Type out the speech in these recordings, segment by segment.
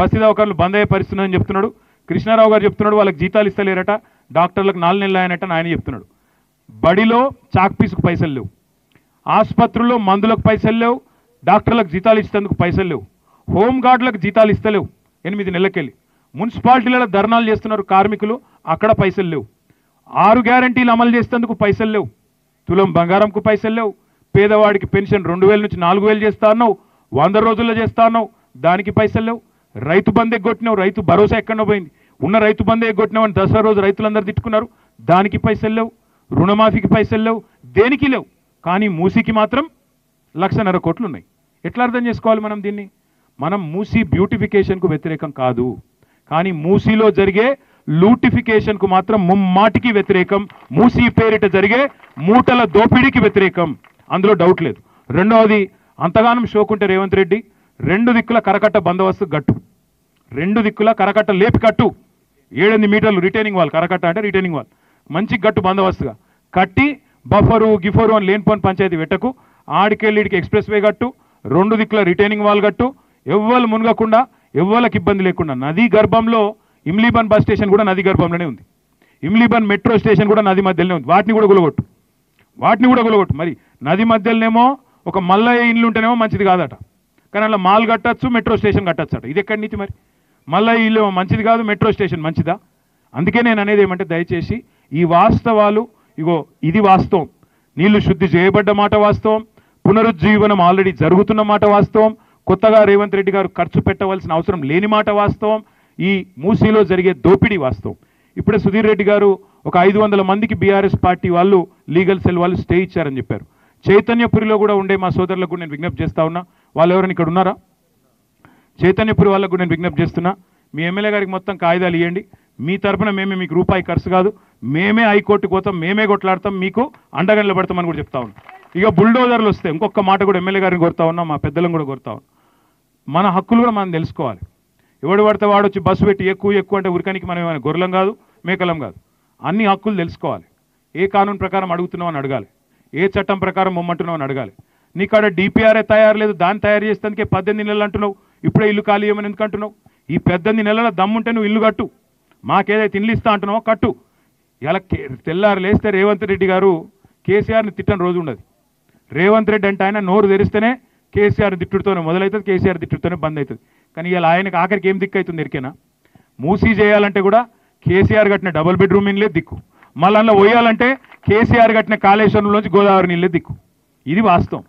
బస్తీ దవాఖానలు బంద్ అయ్యే పరిస్థితి అని చెప్తున్నాడు. కృష్ణారావు గారు చెప్తున్నాడు వాళ్ళకి జీతాలు ఇస్తలేరట, డాక్టర్లకు 4 నెలలు ఆయనట ఆయన చెప్తున్నాడు. బడిలో చాక్ పీసుకు పైసలు లేవు, ఆసుపత్రుల్లో మందులకు పైసలు లేవు, డాక్టర్లకు జీతాలు ఇచ్చేందుకు పైసలు లేవు, హోంగార్డులకు జీతాలు ఇస్తలేవు 8 నెలలకెళ్ళి, మున్సిపాలిటీలలో ధర్నాలు చేస్తున్నారు కార్మికులు, అక్కడ పైసలు లేవు, 6 గ్యారంటీలు అమలు చేసేందుకు పైసలు లేవు, తులం బంగారంకు పైసలు లేవు, పేదవాడికి పెన్షన్ 2000 నుంచి 4000 చేస్తా అన్నావు, 100 రోజుల్లో చేస్తా అన్నావు, దానికి పైసలు లేవు. రైతు బంధు ఎగ్గొట్టినావు, రైతు భరోసా ఎక్కడో పోయింది, ఉన్న రైతు బంధు ఎగ్గొట్టినావు అని దసరా రోజు రైతులందరూ తిట్టుకున్నారు, దానికి పైసలు లేవు, రుణమాఫీకి పైసలు లేవు, దేనికి లేవు. కానీ మూసీకి మాత్రం 1,50,000 కోట్లు ఉన్నాయి. ఎట్లా అర్థం చేసుకోవాలి మనం దీన్ని? మనం మూసీ బ్యూటిఫికేషన్కు వ్యతిరేకం కాదు, కానీ మూసీలో జరిగే లూటిఫికేషన్కు మాత్రం ముమ్మాటికి వ్యతిరేకం, మూసీ పేరిట జరిగే మూటల దోపిడీకి వ్యతిరేకం, అందులో డౌట్ లేదు. రెండవది, అంతగానం షోకుంటే రేవంత్ రెడ్డి 2 దిక్కుల కరకట్ట బందోబస్తు గట్టు, 2 దిక్కుల కరకట్ట లేపి కట్టు, 7 మీటర్లు రిటైనింగ్ వాల్, కరకట్ట అంటే రిటైనింగ్ వాల్, మంచి గట్టు బందోబస్తుగా కట్టి బఫరు గిఫరు అని లేనిపోని పంచాయతీ పెట్టకు, ఆడికెళ్ళిడికి ఎక్స్ప్రెస్ వే గట్టు, 2 దిక్కుల రిటైనింగ్ వాల్ గట్టు, ఎవ్వరు మునగకుండా ఎవ్వరికి ఇబ్బంది లేకుండా. నదీ గర్భంలో ఇమ్లీబన్ బస్ స్టేషన్ కూడా నది గర్భంలోనే ఉంది, ఇమ్లీబన్ మెట్రో స్టేషన్ కూడా నది మధ్యలోనే ఉంది, వాటిని కూడా గులగొట్టు. మరి నది మధ్యలోనేమో ఒక మల్లయ్య ఇల్లు ఉంటేనేమో మంచిది కాదట, కానీ అలా మాల్ కట్టచ్చు, మెట్రో స్టేషన్ కట్టచ్చు అట. ఇది ఎక్కడి నీతి? మరి మల్లయ్య ఇల్లు మంచిది కాదు, మెట్రో స్టేషన్ మంచిదా? అందుకే నేను అనేది ఏమంటే, దయచేసి ఈ వాస్తవాలు, ఇగో ఇది వాస్తవం, నీళ్లు శుద్ధి చేయబడ్డ మాట వాస్తవం, పునరుజ్జీవనం ఆల్రెడీ జరుగుతున్న మాట వాస్తవం, కొత్తగా రేవంత్ రెడ్డి గారు ఖర్చు పెట్టవలసిన అవసరం లేని మాట వాస్తవం, ఈ మూసీలో జరిగే దోపిడీ వాస్తవం. ఇప్పుడే సుధీర్ రెడ్డి గారు ఒక 500 మందికి బీఆర్ఎస్ పార్టీ వాళ్ళు లీగల్ సెల్ వాళ్ళు స్టే ఇచ్చారని చెప్పారు. చైతన్యపురిలో కూడా ఉండే మా సోదరులకు నేను విజ్ఞప్తి చేస్తా ఉన్నా, వాళ్ళు ఎవరైనా ఇక్కడ ఉన్నారా? చైతన్యపురి వాళ్ళకు నేను విజ్ఞప్తి చేస్తున్నా, మీ ఎమ్మెల్యే గారికి మొత్తం కాగితాలు ఇవ్వండి, మీ తరఫున మేమే, మీకు రూపాయి ఖర్చు కాదు, మేమే హైకోర్టుకు పోతాం, మేమే కొట్లాడతాం, మీకు అండగా నిలబడతామని కూడా చెప్తా ఉన్నాం. ఇక బుల్డోజర్లు వస్తే ఇంకొక మాట కూడా ఎమ్మెల్యే గారిని కోరుతా ఉన్నా, మా పెద్దలను కూడా కోరుతా ఉన్నాం, మన హక్కులు కూడా మనం తెలుసుకోవాలి. ఎవడు పడితే వాడు వచ్చి బస్సు పెట్టి ఎక్కువ అంటే ఉరికానికి మనం ఏమైనా గొర్రెలం కాదు, మేకలం కాదు, అన్ని హక్కులు తెలుసుకోవాలి. ఏ కానూన్ ప్రకారం అడుగుతున్నావు అని అడగాలి, ఏ చట్టం ప్రకారం మొమ్మంటున్నావు అని అడగాలి. నీకాడ డిపిఆర్ఏ తయారు లేదు, దాన్ని తయారు చేసేందుకే 18 నెలలు అంటున్నావు, ఇప్పుడే ఇల్లు ఖాళీ చేయమని ఎందుకు అంటున్నావు? ఈ 18 నెలల దమ్ముంటే నువ్వు ఇల్లు కట్టు, మాకేదైతే ఇల్లు ఇస్తా అంటున్నావో కట్టు. ఇలా తెల్లారు లేస్తే రేవంత్ రెడ్డి గారు కేసీఆర్ని తిట్టని రోజు ఉండదు. రేవంత్ రెడ్డి అంటే ఆయన నోరు తెరిస్తేనే కేసీఆర్ తిట్టుతోనే మొదలవుతుంది, కేసీఆర్ తిట్టుతోనే బంద్ అవుతుంది. కానీ ఇలా ఆయనకు ఆఖరికి ఏం దిక్కు అవుతుంది ఎరికేనా? మూసీ చేయాలంటే కూడా కేసీఆర్ కట్టిన డబుల్ బెడ్రూమ్ ఇల్లే దిక్కు, మళ్ళీ అందులో పోయాలంటే కేసీఆర్ కట్టిన కాళేశ్వరంలోంచి గోదావరి నీళ్ళే దిక్కు. ఇది వాస్తవం.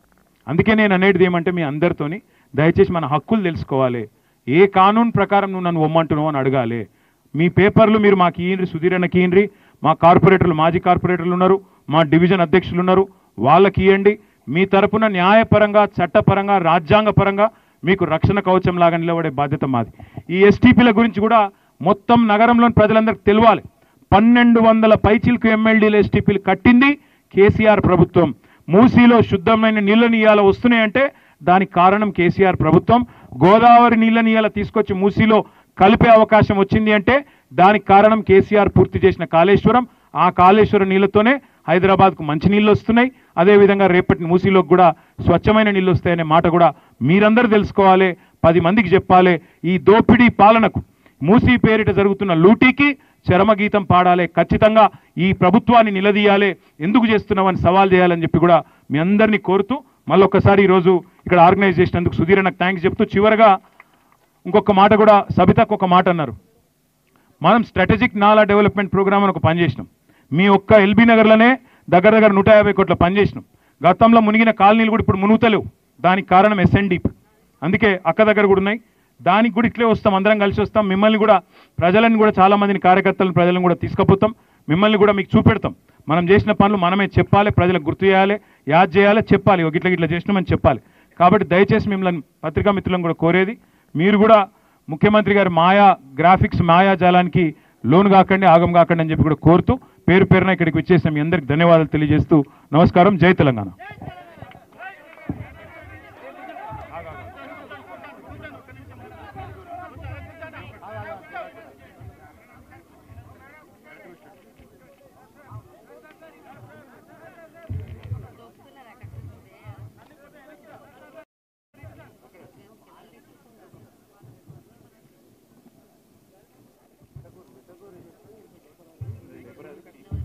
అందుకే నేను అనేది ఏమంటే, మీ అందరితోని దయచేసి మన హక్కులు తెలుసుకోవాలి. ఏ కానూన్ ప్రకారం నువ్వు నన్ను ఒమ్మంటున్నావు అని అడగాలి. మీ పేపర్లు మీరు మాకు ఇయ్యండి, సుధీరన్నకి ఇయ్యండి, మా కార్పొరేటర్లు, మాజీ కార్పొరేటర్లు ఉన్నారు, మా డివిజన్ అధ్యక్షులు ఉన్నారు, వాళ్ళకి ఇవ్వండి. మీ తరపున న్యాయపరంగా, చట్టపరంగా, రాజ్యాంగపరంగా మీకు రక్షణ కవచం లాగా నిలబడే బాధ్యత మాది. ఈ ఎస్టీపీల గురించి కూడా మొత్తం నగరంలోని ప్రజలందరికీ తెలియాలి. 1200 పైచిలకు ఎమ్మెల్డీలు ఎస్టీపీలు కట్టింది కేసీఆర్ ప్రభుత్వం. మూసీలో శుద్ధమైన నీళ్ళని ఇవాళ వస్తున్నాయంటే దానికి కారణం కేసీఆర్ ప్రభుత్వం. గోదావరి నీళ్ళని ఇవాళ తీసుకొచ్చి మూసీలో కలిపే అవకాశం వచ్చింది అంటే దానికి కారణం కేసీఆర్ పూర్తి చేసిన కాళేశ్వరం. ఆ కాళేశ్వరం నీళ్లతోనే హైదరాబాద్కు మంచి నీళ్ళు వస్తున్నాయి. అదేవిధంగా రేపటి మూసీలోకి కూడా స్వచ్ఛమైన నీళ్ళు వస్తాయనే మాట కూడా మీరందరూ తెలుసుకోవాలి, 10 మందికి చెప్పాలి. ఈ దోపిడీ పాలనకు, మూసీ పేరిట జరుగుతున్న లూటీకి చరమగీతం పాడాలి. ఖచ్చితంగా ఈ ప్రభుత్వాన్ని నిలదీయాలి, ఎందుకు చేస్తున్నామని సవాల్ చేయాలని చెప్పి కూడా మీ అందరినీ కోరుతూ మళ్ళొక్కసారి ఈరోజు ఇక్కడ ఆర్గనైజ్ చేసినందుకు సుధీర్ నాకు థ్యాంక్స్ చెప్తూ, చివరగా ఇంకొక మాట కూడా సబితకు ఒక మాట అన్నారు. మనం స్ట్రాటజిక్ నాలా డెవలప్మెంట్ ప్రోగ్రామ్ అని ఒక పని చేసినాం. మీ ఒక్క ఎల్బీ నగర్లోనే దగ్గర 150 కోట్ల పని చేసినాం. గతంలో మునిగిన కాలనీలు కూడా ఇప్పుడు మునుగుతలేవు. దానికి కారణం ఎస్ఎన్డీపీ. అందుకే అక్క దగ్గర కూడా ఉన్నాయి. దానికి కూడా ఇట్లే వస్తాం, అందరం కలిసి వస్తాం. మిమ్మల్ని కూడా, ప్రజలను కూడా, చాలా మందిని కార్యకర్తలను, ప్రజలను కూడా తీసుకుపోతాం. మిమ్మల్ని కూడా మీకు చూపెడతాం. మనం చేసిన పనులు మనమే చెప్పాలి, ప్రజలకు గుర్తు చేయాలి, యాద్ చేయాలి, చెప్పాలి, గిట్ల చేసినామని చెప్పాలి. కాబట్టి దయచేసి మిమ్మల్ని పత్రికా మిత్రులను కూడా కోరేది, మీరు కూడా ముఖ్యమంత్రి గారి గ్రాఫిక్స్ మాయాజాలానికి లోన్ కాకండి, ఆగం కాకండి అని చెప్పి కూడా కోరుతూ పేరున ఇక్కడికి వచ్చేసిన మీ అందరికి ధన్యవాదాలు తెలియజేస్తూ నమస్కారం. జై తెలంగాణ.